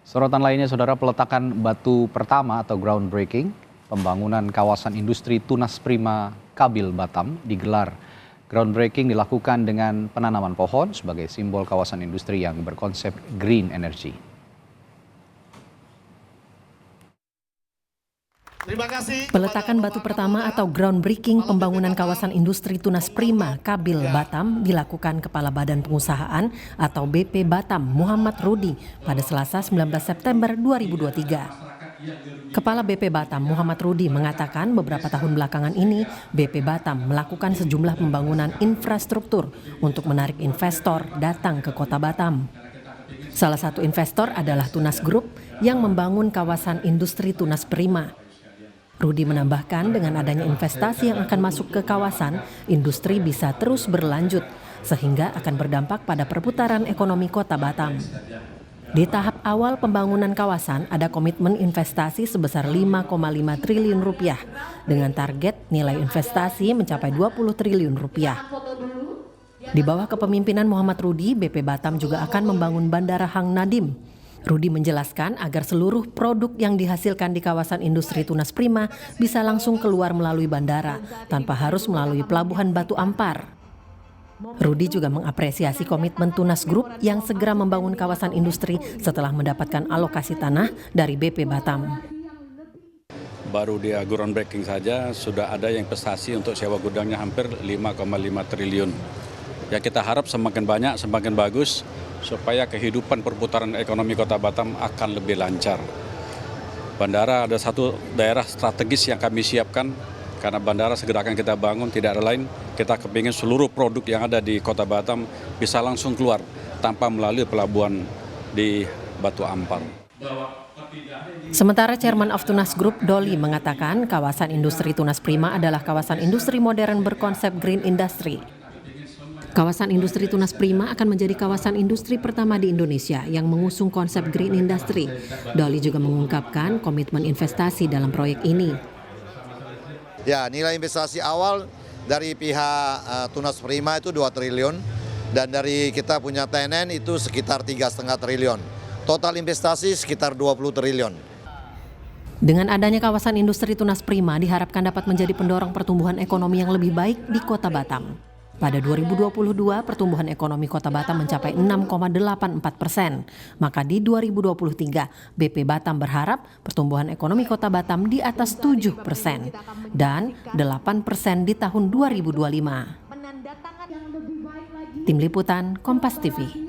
Sorotan lainnya, Saudara, peletakan batu pertama atau groundbreaking pembangunan kawasan industri Tunas Prima Kabil Batam digelar. Groundbreaking dilakukan dengan penanaman pohon sebagai simbol kawasan industri yang berkonsep green energy. Peletakan batu pertama atau groundbreaking pembangunan kawasan industri Tunas Prima Kabil Batam dilakukan Kepala Badan Pengusahaan atau BP Batam Muhammad Rudi pada Selasa 19 September 2023. Kepala BP Batam Muhammad Rudi mengatakan beberapa tahun belakangan ini BP Batam melakukan sejumlah pembangunan infrastruktur untuk menarik investor datang ke kota Batam. Salah satu investor adalah Tunas Group yang membangun kawasan industri Tunas Prima. Rudi menambahkan dengan adanya investasi yang akan masuk ke kawasan, industri bisa terus berlanjut sehingga akan berdampak pada perputaran ekonomi kota Batam. Di tahap awal pembangunan kawasan ada komitmen investasi sebesar 5,5 triliun rupiah dengan target nilai investasi mencapai 20 triliun rupiah. Di bawah kepemimpinan Muhammad Rudi, BP Batam juga akan membangun Bandara Hang Nadim. Rudi menjelaskan agar seluruh produk yang dihasilkan di kawasan industri Tunas Prima bisa langsung keluar melalui bandara tanpa harus melalui Pelabuhan Batu Ampar. Rudi juga mengapresiasi komitmen Tunas Group yang segera membangun kawasan industri setelah mendapatkan alokasi tanah dari BP Batam. Baru di groundbreaking saja sudah ada yang investasi untuk sewa gudangnya hampir 5,5 triliun. Ya, kita harap semakin banyak, semakin bagus, supaya kehidupan perputaran ekonomi kota Batam akan lebih lancar. Bandara ada satu daerah strategis yang kami siapkan, karena bandara segera akan kita bangun, tidak ada lain. Kita kepingin seluruh produk yang ada di kota Batam bisa langsung keluar tanpa melalui pelabuhan di Batu Ampar. Sementara Chairman of Tunas Group Doli mengatakan kawasan industri Tunas Prima adalah kawasan industri modern berkonsep green industry. Kawasan industri Tunas Prima akan menjadi kawasan industri pertama di Indonesia yang mengusung konsep green industry. Doli juga mengungkapkan komitmen investasi dalam proyek ini. Ya, nilai investasi awal dari pihak Tunas Prima itu 2 triliun dan dari kita punya TNN itu sekitar 3,5 triliun. Total investasi sekitar 20 triliun. Dengan adanya kawasan industri Tunas Prima diharapkan dapat menjadi pendorong pertumbuhan ekonomi yang lebih baik di kota Batam. Pada 2022, pertumbuhan ekonomi kota Batam mencapai 6,84%. Maka di 2023, BP Batam berharap pertumbuhan ekonomi kota Batam di atas 7% dan 8% di tahun 2025. Tim Liputan Kompas TV.